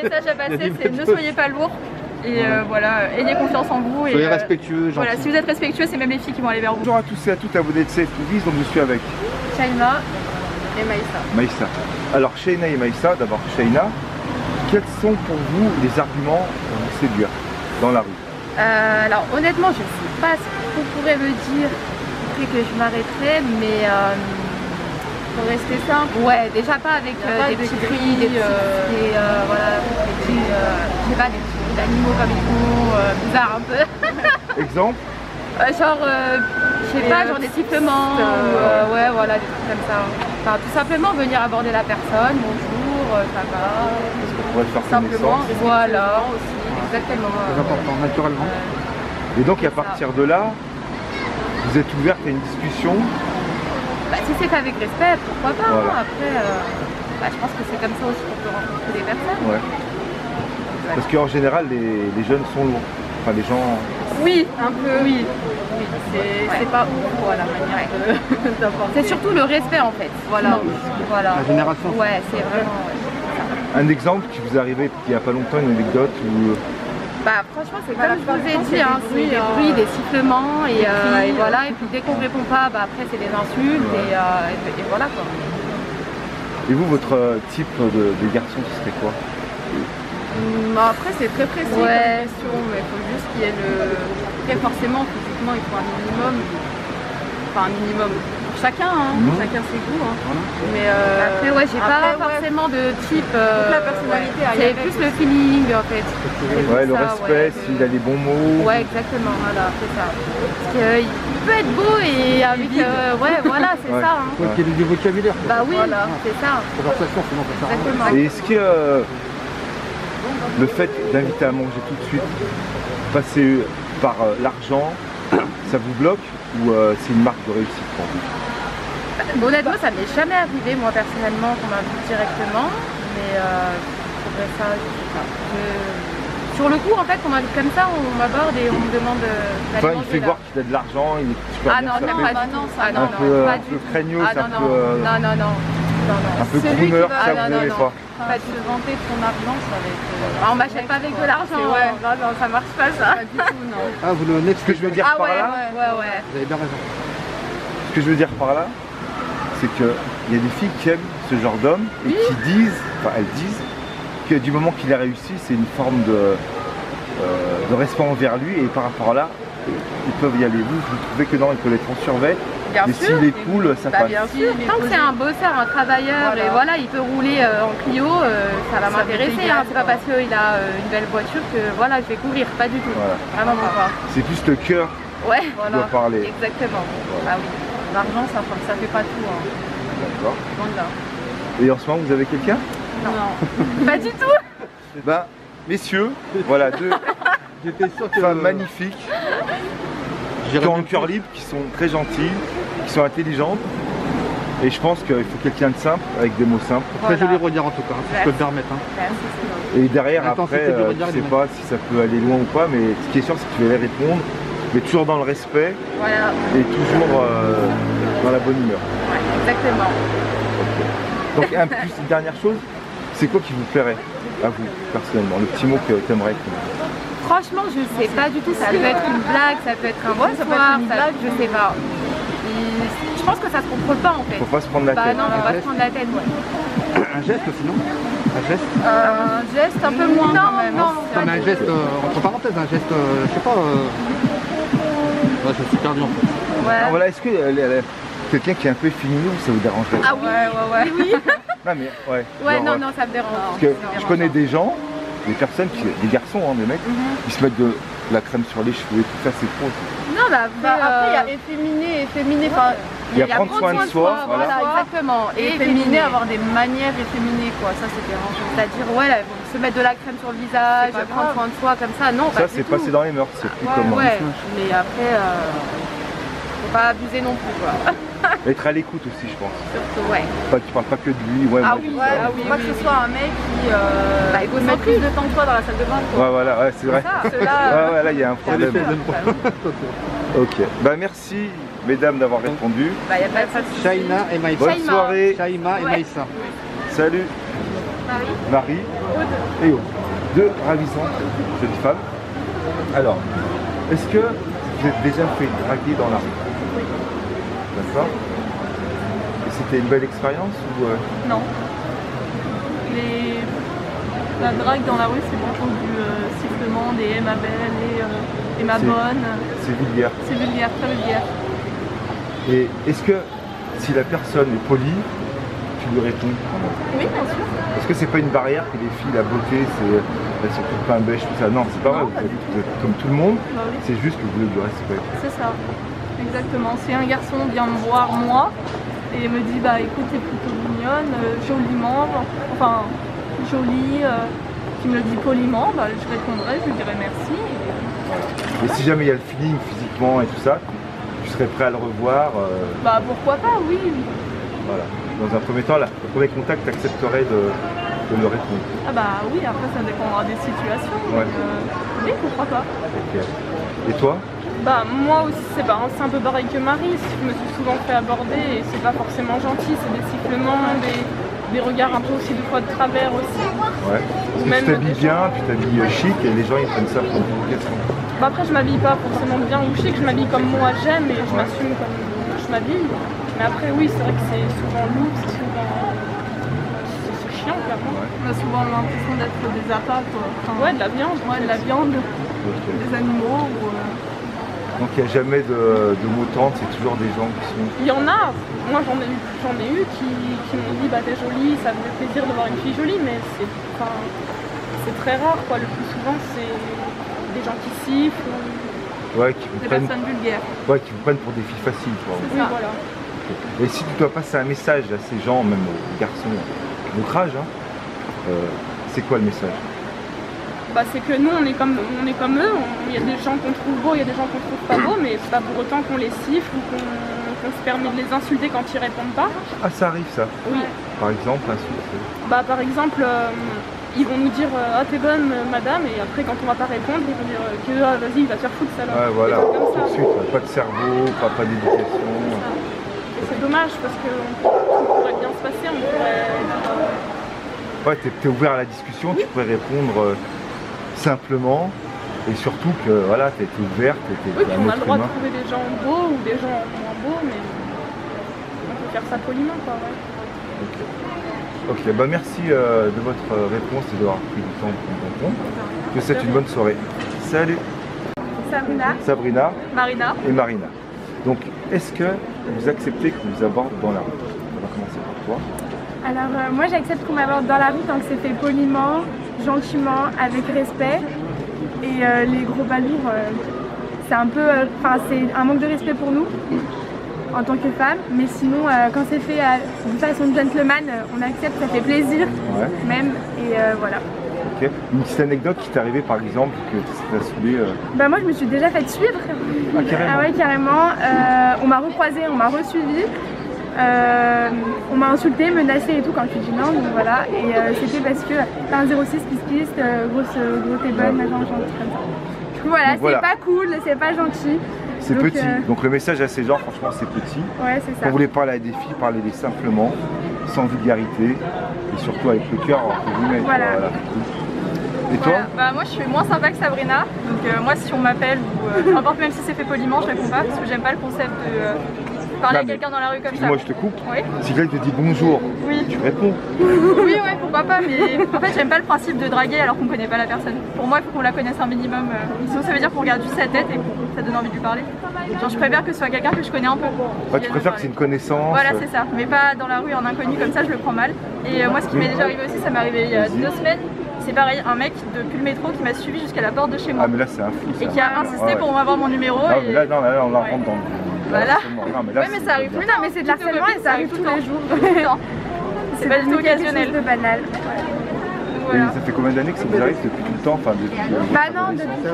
message à passer, c'est ne soyez pas lourd. Et voilà, ayez confiance en vous. Soyez respectueux, gentils. Voilà, si vous êtes respectueux, c'est même les filles qui vont aller vers vous. Bonjour à tous et à toutes, abonnés de Safe Movies, donc je suis avec Shaima et Maïssa. Maïssa. Alors Shaina et Maïssa, d'abord Shaina, quels sont pour vous les arguments pour vous séduire dans la rue? Alors honnêtement, je ne sais pas ce qu'on pourrait me dire après que je m'arrêterais, mais Pour rester simple. ouais, déjà pas avec des petits cris, des petits, voilà, des petits, je sais pas, des petits animaux comme ils font, bizarres un peu. Exemple? Genre, je sais pas, genre des sifflements, ouais, voilà, des trucs comme ça. Enfin, tout simplement venir aborder la personne, bonjour, ça va. Est-ce qu'on pourrait faire Simplement, connaissance? voilà, aussi, exactement. C'est important, naturellement. Et donc à partir de là, vous êtes ouverte à une discussion? Bah, si c'est avec respect, pourquoi pas, Voilà. hein. Après, bah, je pense que c'est comme ça aussi qu'on peut rencontrer des personnes. Ouais. Parce qu'en général, les jeunes sont lourds. Enfin, les gens... Oui, un peu, oui. C'est pas ouf quoi, la manière d'apporter. C'est surtout le respect en fait. Voilà. Voilà. La génération. Ouais, c'est vraiment. Ouais. Un exemple qui vous est arrivé il n'y a pas longtemps, une anecdote où... Bah franchement c'est Voilà, comme je vous ai c'est dit, hein, des c'est bruits, des bruits, des sifflements et voilà, et puis dès qu'on répond pas, bah après c'est des insultes et voilà quoi. Et vous, votre type de garçon, ce serait quoi? Après c'est très précis comme Ouais. question, mais il faut juste qu'il y ait le... Après forcément, physiquement il faut un minimum. Enfin un minimum. Chacun, hein. Chacun ses goûts. Hein. Mais Après ouais, j'ai pas après, ouais. forcément de type. La personnalité à y c'est avec plus aussi. le feeling en fait. C'est Ouais, plus le ça, respect, ouais, s'il a les bons mots. Ouais, exactement, voilà, c'est ça. Parce qu'il peut être beau et avec. Ouais, voilà, c'est Ouais. ça. Hein. Faut qu'il y ait du vocabulaire. Bah oui, Voilà. c'est ça. Conversation, sinon ça sert à rien. Exactement. Et est-ce que le fait d'inviter à manger tout de suite, passer par l'argent, ça vous bloque ou c'est une marque de réussite pour vous? Honnêtement, ça m'est jamais arrivé, moi personnellement, qu'on m'invite directement, mais faudrait ça, je sais pas. Sur le coup, en fait, qu'on m'invite comme ça, on m'aborde et on me demande d'aller Enfin, il manger fait là. voir qu'il a de l'argent, il est super Ah bien non, sapé. non, pas Bah du non, tout. ça, Ah non, un non, peu, pas un du peu tout. craignos, Ah c'est un non, peu non, non, non. un peu Celui qui groomeur, va- ça Ah, vous non, n'aimez non. pas. Pas de se vanter de son argent, ça va être... Ah, on m'achète pas avec de l'argent, C'est ouais. non, non, ça marche pas ça. Pas du tout, non. Ah, vous le next Ce que je veux dire Ah par ouais, là, ouais. Vous avez bien raison. ce que je veux dire par là, c'est qu'il y a des filles qui aiment ce genre d'homme et qui disent, enfin elles disent, que du moment qu'il a réussi, c'est une forme de respect envers lui et par rapport à là, ils peuvent y aller. Vous trouvez que non, il peut être en survêt, Bien mais sûr. s'il est cool, ça Bah passe. bien sûr, tant que c'est un bosseur, un travailleur, Voilà. et voilà, il peut rouler en Clio, ça va Ça m'intéresser, m'est hein. égal, C'est pas quoi. parce qu'il a une belle voiture que voilà, je vais courir, pas du tout. Voilà. Vraiment pas. C'est plus le cœur Ouais, qui Voilà. doit parler. exactement. Ah oui. L'argent, ça fait pas tout. Hein. D'accord. Loin de là. Et en ce moment, vous avez quelqu'un? Non. Pas du tout. Ben, messieurs, voilà, deux J'étais sûr que... femmes magnifiques, qui ont le cœur libre, qui sont très gentilles, qui sont intelligentes. Et je pense qu'il faut quelqu'un de simple, avec des mots simples. Très joli regard en tout cas, si je peux me permettre. Hein. Merci, c'est gentil. Et derrière, L'intensité après, du je regard, sais il pas si ça peut aller loin ou pas, mais ce qui est sûr, c'est que tu vas les répondre, mais toujours dans le respect Voilà, et toujours dans la bonne humeur. ouais, exactement. Donc, plus une dernière chose, c'est quoi qui vous plairait à vous, personnellement? Le petit mot que tu aimerais Franchement, je sais pas du tout, ça peut être une blague, ça peut être un Ouais, ça peut bonsoir, être une blague, je sais pas. Je pense que ça se contrôle pas en fait. Faut pas se prendre la Bah tête. non, faut pas se prendre la tête, ouais. Un geste sinon. Un geste. Un geste un peu moins quand même. non. Non mais un geste, entre parenthèses, un geste, je sais pas... Ouais, je suis perdu en fait. Ouais. Ah, voilà, est-ce que quelqu'un qui est un peu féminin, ça vous dérangerait? Ah oui, Ouais. oui. Non mais ouais. Ouais, genre, non, non, ça me dérange. Parce que je connais des gens, des personnes, des garçons, hein, des mecs, qui se mettent de la crème sur les cheveux et tout ça, c'est trop. Non, bah Après, il y a efféminé, efféminé. Enfin, Il y a prendre soin de soi, voilà, voilà. exactement. et efféminé, avoir des manières efféminées, quoi. Ça, c'est dérangeant. C'est-à-dire, ouais, là, se mettre de la crème sur le visage, C'est pas prendre grave. soin de soi comme ça, non, Ça, pas c'est du passé tout. dans les mœurs, c'est plus comme Ouais, mais après, faut pas abuser non plus, quoi. être à l'écoute aussi, je pense. Surtout, ouais. Pas, tu parles pas que de lui, ouais. Ah moi, oui, je dis Ouais, ça. ah faut oui, pas oui, que ce oui. soit un mec qui Bah, met plus de temps que toi dans la salle de bain, quoi. Ouais, voilà, ouais, c'est vrai. Ça, Ceux-là, Ouais, là, il y a un problème. Ok. Bah, merci, mesdames, d'avoir répondu. bah, y a pas de souci. Shaina et Maïssa. Bonne Shaima. soirée. Shaima et Ouais. Maïssa. Salut. Marie et Aude. Deux ravissantes jeunes femmes. Alors, est-ce que vous êtes déjà fait draguer dans la rue? Oui. D'accord. Et c'était une belle expérience ou Non. La drague dans la rue, c'est plutôt du sifflement, des ma belle et ma bonne. C'est vulgaire. C'est vulgaire, très vulgaire. Et est-ce que si la personne est polie, tu lui réponds? Oui, bien sûr. Est-ce que c'est pas une barrière que les filles, la beauté, elles sont toutes pain bêche, tout ça? Non, c'est pas vrai, pas du vous êtes comme tout le monde, Bah oui. c'est juste que vous voulez du respect. C'est ça, exactement. Si un garçon vient me voir, moi, et me dit, bah écoute, t'es plutôt mignonne, joliment, enfin, jolie, qui me le dit poliment, bah je répondrai, je lui dirai merci. Et si jamais il y a le feeling physiquement et tout ça, tu serais prêt à le revoir Bah pourquoi pas, oui. voilà. Dans un premier temps, le premier contact, tu accepterais de me répondre. Ah bah oui, après ça dépendra des situations. Ouais. Oui, pourquoi pas. Ok. Et toi? Bah moi aussi, c'est un peu pareil que Marie, je me suis souvent fait aborder et c'est pas forcément gentil, c'est des sifflements, des regards un peu aussi des fois de travers aussi. Ouais. Ou Si même tu t'habilles des bien, tu t'habilles chic et les gens ils prennent ça pour une provocation. Bah après je m'habille pas forcément bien ou chic, je m'habille comme moi j'aime et je m'assume comme je m'habille. Mais après oui, c'est vrai que c'est souvent lourd, c'est chiant clairement. Ouais. On a souvent l'impression d'être des appâts quoi. Enfin, ouais, de la viande, Ok. des animaux ou... Donc il n'y a jamais de mots tendres, c'est toujours des gens qui sont... Il y en a, moi j'en ai eu qui m'ont dit bah t'es jolie, ça me fait plaisir de voir une fille jolie, mais c'est très rare quoi, le plus souvent c'est des gens qui sifflent ou Ouais, qui vous des prennent... personnes vulgaires. Ouais, qui vous prennent pour des filles faciles, quoi. Oui, voilà. Et si tu dois passer un message à ces gens, même aux garçons de notre âge, hein, c'est quoi le message? Bah c'est que nous on est comme eux, il y a des gens qu'on trouve beaux, il y a des gens qu'on trouve pas beaux, mais c'est pas pour autant qu'on les siffle ou qu'on se permet de les insulter quand ils répondent pas. Ah, ça arrive ça? Oui. Par exemple, insulter. Bah par exemple, ils vont nous dire ah t'es bonne madame, et après quand on va pas répondre, ils vont dire que vas-y il va te faire foutre ça là. Ouais, voilà, Des trucs comme tout ça. de suite, ouais. Pas de cerveau, pas d'éducation. Et c'est dommage parce que tout pourrait bien se passer, on pourrait Ouais, t'es ouvert à la discussion, tu pourrais répondre simplement, et surtout que voilà, t'es ouverte, t'es oui, puis un on a autre le droit humain. de trouver des gens beaux ou des gens moins beaux, mais on peut faire ça poliment quoi, ouais. Ok, bah merci de votre réponse et d'avoir pris du temps pour nous répondre. Je vous souhaite une bonne soirée. Salut Sabrina. Sabrina Marina. et Marina. Donc, est-ce que vous acceptez qu'on vous aborde dans la rue? On va commencer par toi. Alors moi j'accepte qu'on m'aborde dans la rue tant que c'est fait poliment, gentiment, avec respect. Et les gros balourds, c'est un peu, c'est un manque de respect pour nous en tant que femmes. Mais sinon, quand c'est fait de façon gentleman, on accepte, ça fait plaisir Ouais. même. Et voilà. Ok. Une petite anecdote qui t'est arrivée par exemple, que tu t'as saoulé Bah moi je me suis déjà fait suivre. Ah, carrément. Ah ouais, carrément. On m'a recroisé, on m'a resuivi. On m'a insulté, menacé et tout quand je suis dit non, donc voilà. Et c'était parce que t'as un 06 piste, gros t'es bonne, machin, gentil comme ça. Du coup voilà, Donc, voilà. c'est pas cool, c'est pas gentil. C'est Donc, petit. Donc le message à ces gens, franchement, c'est petit. Ouais, c'est ça. Quand vous voulez parler à des filles, parlez-les simplement, sans vulgarité, et surtout avec le cœur entre guillemets. Voilà. Et toi? Voilà. Bah moi je suis moins sympa que Sabrina, donc moi si on m'appelle ou peu importe, même si c'est fait poliment, je réponds pas parce que j'aime pas le concept de parler Non, à mais quelqu'un dans la rue comme ça. Excuse-moi, je te coupe. Oui. Si quelqu'un te dit bonjour, Oui. tu réponds. Oui, ouais, pourquoi pas, mais en fait j'aime pas le principe de draguer alors qu'on connaît pas la personne. Pour moi il faut qu'on la connaisse un minimum, sinon ça veut dire qu'on regarde juste sa tête et que ça donne envie de lui parler. Genre je préfère que ce soit quelqu'un que je connais un peu. Ouais, tu préfères que c'est une connaissance. Voilà, c'est ça, mais pas dans la rue en inconnu comme ça, je le prends mal. Et moi ce qui m'est déjà arrivé aussi, ça m'est arrivé il y a Vas-y. 2 semaines, c'est pareil, un mec depuis le métro qui m'a suivi jusqu'à la porte de chez moi. Ah mais là c'est un fou ça. Et qui a insisté Ouais. pour avoir mon numéro. Non, mais et... là, non, là, on la Ouais. rentre dans le... Voilà. Non, mais là, Ouais, mais ça arrive bien. plus tard, mais c'est de l'harcèlement et ça arrive tous les jours. Tout le temps. C'est pas du tout devenu quelque occasionnel. chose de banal. Et Voilà. ça fait combien d'années que ça vous arrive depuis tout le temps, enfin depuis... Bah non, depuis que...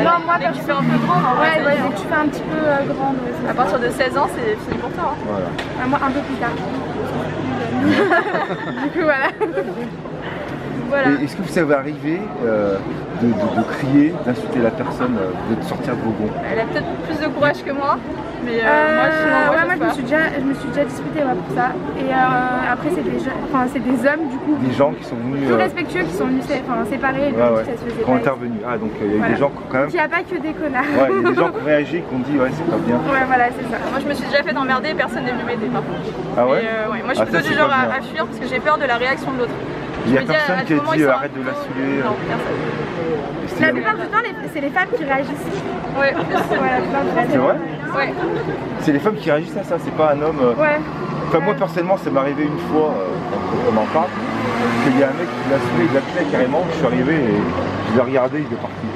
Non, moi Dès que tu fais un peu grand, en Ouais, vrai, ouais, ça y est. dès que tu fais un petit peu grande. ouais, c'est À ça. partir de 16 ans, c'est fini pour toi. Hein. Voilà. Moi un peu plus tard. Du coup voilà. Voilà. Et est-ce que vous savez arriver de crier, d'insulter la personne, de sortir de vos gonds? Elle a peut-être plus de courage que moi. Mais moi, je me suis déjà disputée pour ça. Et après, c'est des hommes du coup. Des gens qui sont venus. Plus respectueux, qui sont venus séparés. Ouais, ouais. Ça se faisait qui ont intervenu. Ah, donc il y a eu des gens quand même. Il n'y a pas que des connards. Ouais, il y a des gens qui ont réagi, qui ont dit ouais, c'est pas bien. Ouais, voilà, c'est ça. Moi, je me suis déjà fait emmerder et personne n'est venu m'aider par contre. Ah ouais, ouais. Moi, je suis plutôt du genre à fuir parce que j'ai peur de la réaction de l'autre. Il y a personne qui a dit arrête de la saouler. Non, personne. La plupart du temps, c'est les femmes qui réagissent. Ouais, c'est vrai. Ouais. C'est les femmes qui réagissent à ça, c'est pas un homme. Ouais. Enfin, moi personnellement, ça m'est arrivé une fois, quand on en parle, qu'il y a un mec qui l'a saoulé, il l'a claqué carrément. Je suis arrivé et je l'ai regardé, il est parti.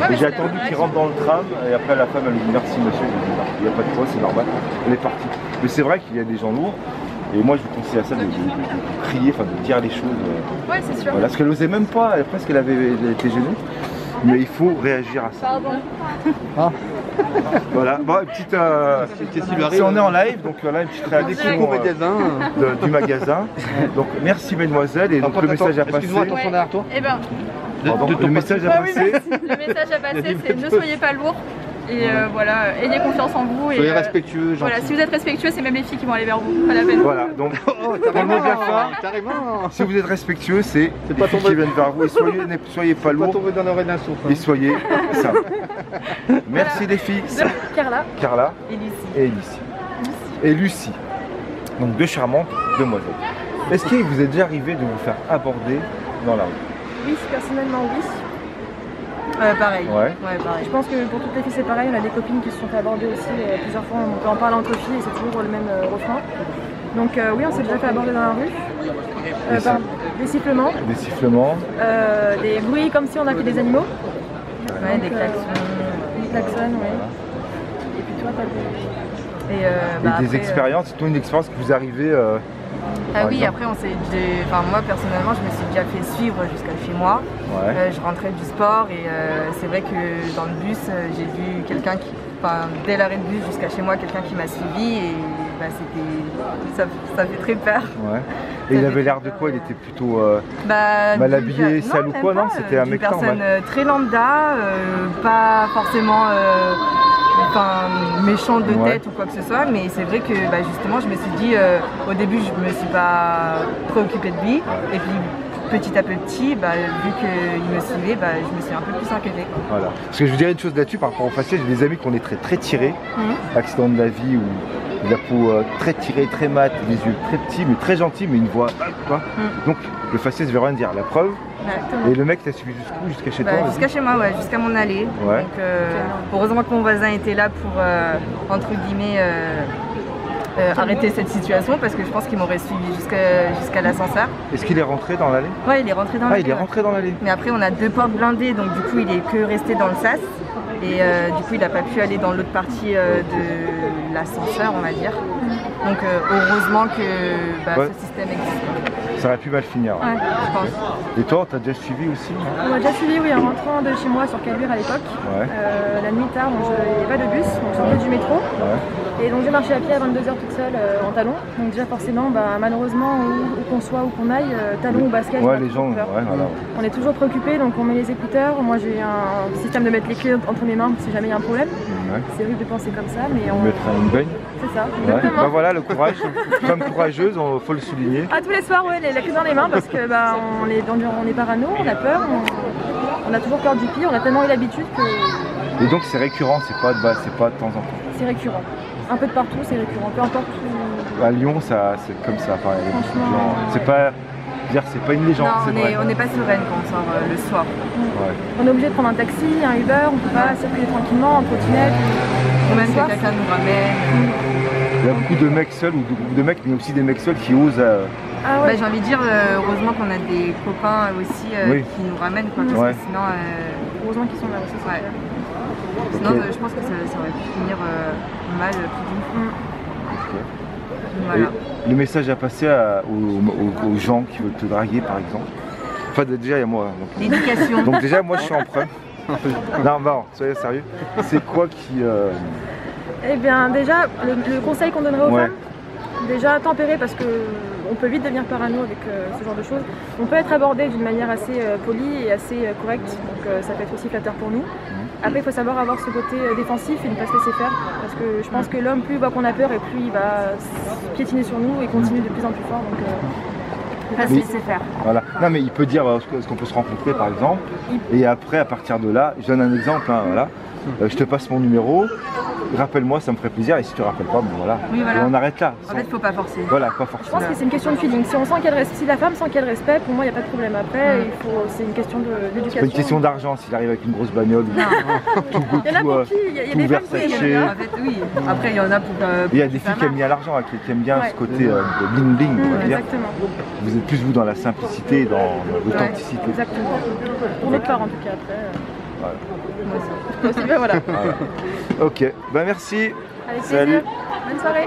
Ouais, et j'ai attendu qu'il rentre dans le tram et après la femme elle me dit merci monsieur, j'ai dit il n'y a pas de quoi, c'est normal, elle est partie. Mais c'est vrai qu'il y a des gens lourds. Et moi je vous conseille à ça de crier, enfin de dire les choses. Ouais, c'est sûr. Voilà, parce qu'elle n'osait même pas, presque elle avait été gênée. Mais il faut réagir à ça. Pardon. Ah. Voilà, bon, une petite. Si on est en live, donc voilà une petite réaction du magasin. Donc merci mesdemoiselles et donc le message à passer. Excuse-moi, attention derrière toi. Eh ben, le message à passer. Le message à passer, c'est ne soyez pas lourds. Et voilà, ayez confiance en vous. Soyez respectueux, gentils. Voilà, si vous êtes respectueux, c'est même les filles qui vont aller vers vous, pas la peine. Voilà, donc dans le mot de la fin, si vous êtes respectueux, c'est les filles qui viennent vers vous. Et soyez pas lourds. Pas tomber dans l'oreille d'un sourd. Et soyez simples. Merci les filles. Carla. Et Lucie. Et Lucie. Donc deux charmantes demoiselles. Est-ce qu'il vous est déjà arrivé de vous faire aborder dans la rue? Oui, personnellement oui. Pareil. Ouais. Pareil. Je pense que pour toutes les filles c'est pareil, on a des copines qui se sont fait aborder aussi plusieurs fois, on peut en parler entre filles et c'est toujours le même refrain. Donc oui, on s'est déjà fait aborder dans la rue. Des sifflements. Des sifflements. Des bruits comme si on avait des animaux. Ouais, des klaxons. Des klaxons, oui. Et puis toi, t'as des expériences, c'est toi une expérience que vous arrivez. Ah oui, après moi personnellement je me suis déjà fait suivre jusqu'à chez moi. Ouais. Je rentrais du sport et c'est vrai que dans le bus j'ai vu quelqu'un dès l'arrêt de bus jusqu'à chez moi, quelqu'un qui m'a suivi et ça fait très peur. Ouais. Et il avait l'air de quoi? Il était plutôt mal habillé, sale ou quoi? Non, c'était un mec normal. Une personne très lambda, pas forcément méchant de tête ou quoi que ce soit, mais c'est vrai que justement je me suis dit au début je me suis pas préoccupée de lui et puis petit à petit vu qu'il me suivait je me suis un peu plus inquiétée. Voilà. Parce que je vous dirais une chose là-dessus par rapport au faciès, j'ai des amis qui ont des traits très tirés, accident de la vie ou la peau très tirée, très mate, des yeux très petits mais très gentils mais une voix donc le faciès veut rien dire, la preuve. Et le mec t'a suivi jusqu'où? Jusqu'à chez toi? Jusqu'à chez moi, jusqu'à mon allée. Ouais. Donc, heureusement que mon voisin était là pour, entre guillemets, arrêter cette situation parce que je pense qu'il m'aurait suivi jusqu'à l'ascenseur. Est-ce qu'il est rentré dans l'allée? Ouais, il est rentré dans l'allée. Il est rentré dans l'allée. Mais après, on a 2 portes blindées, donc du coup, il est que resté dans le sas. Et du coup, il n'a pas pu aller dans l'autre partie de l'ascenseur, on va dire. Donc, heureusement que ce système existe. Ça aurait pu mal finir. Ouais, je pense. Et toi, t'as déjà suivi aussi? On m'a déjà suivi, oui, en rentrant de chez moi sur Caluire à l'époque. Ouais. La nuit tard, il n'y avait pas de bus, donc je sortais du métro. Ouais. Et donc j'ai marché à pied à 22h toute seule en talons. Donc déjà forcément, malheureusement, où qu'on soit, où qu'on aille, talons ou basket, les gens, voilà. On est toujours préoccupés, donc on met les écouteurs. Moi j'ai un système de mettre les clés entre mes mains si jamais il y a un problème. C'est rude de penser comme ça, mais on... Mettre une baigne. C'est ça, exactement. Voilà le courage, femme courageuse, il faut le souligner. Tous les soirs, la clé dans les mains parce que on est parano, on a peur, on a toujours peur du pire, on a tellement eu l'habitude que... Et donc c'est récurrent, c'est pas de temps en temps? C'est récurrent. Un peu de partout, c'est récurrent. Peu importe où... À Lyon, c'est comme ça, pareil. C'est pas une légende, c'est vrai. On n'est pas sereine quand on sort le soir. Ouais. On est obligé de prendre un taxi, un Uber, on ne peut pas circuler tranquillement en trottinette. Ou même que quelqu'un nous ramène. Il y a beaucoup de mecs seuls, ou beaucoup de mecs, mais aussi des mecs seuls qui osent... j'ai envie de dire, heureusement qu'on a des copains aussi qui nous ramènent, parce que sinon... Heureusement qu'ils sont là aussi. Ouais. Sinon, je pense que ça aurait pu finir mal plus d'une fois. Voilà. Le message à passer aux gens qui veulent te draguer, par exemple. Enfin, déjà, il y a moi. L'éducation. Donc déjà, moi, je suis en preuve. Non, soyez sérieux. C'est quoi qui... Eh bien, déjà, le conseil qu'on donnerait aux femmes, déjà tempérer parce que on peut vite devenir parano avec ce genre de choses. On peut être abordé d'une manière assez polie et assez correcte, donc ça peut être aussi flatteur pour nous. Après, il faut savoir avoir ce côté défensif et ne pas se laisser faire, parce que je pense que l'homme, plus il voit qu'on a peur et plus il va piétiner sur nous et continue de plus en plus fort. Donc, pas se laisser faire. Voilà. Non mais il peut dire est-ce qu'on peut se rencontrer par exemple, et après à partir de là, je donne un exemple, hein, voilà. Je te passe mon numéro, rappelle-moi, ça me ferait plaisir, et si tu rappelles pas, bon voilà, oui, voilà. Et on arrête là. En fait, faut pas forcer. Voilà, pas forcer. Je pense que c'est une question de feeling. Si on sent si la femme sent qu'il y a le respect, pour moi il n'y a pas de problème. Après, c'est une question d'éducation. C'est pas une question d'argent s'il arrive avec une grosse bagnole. Il y en a pour qui, il y a des femmes qui aiment. En fait, oui. Après, il y en a pour. Il y a des filles qui aiment bien l'argent, qui aiment bien ce côté bling bling, on va dire. Exactement. Vous êtes plus vous dans la simplicité, dans l'authenticité. Exactement. Pour notre part en tout cas après. Voilà. Moi aussi. Voilà. Ok, bah merci. Avec Salut. plaisir. Bonne soirée.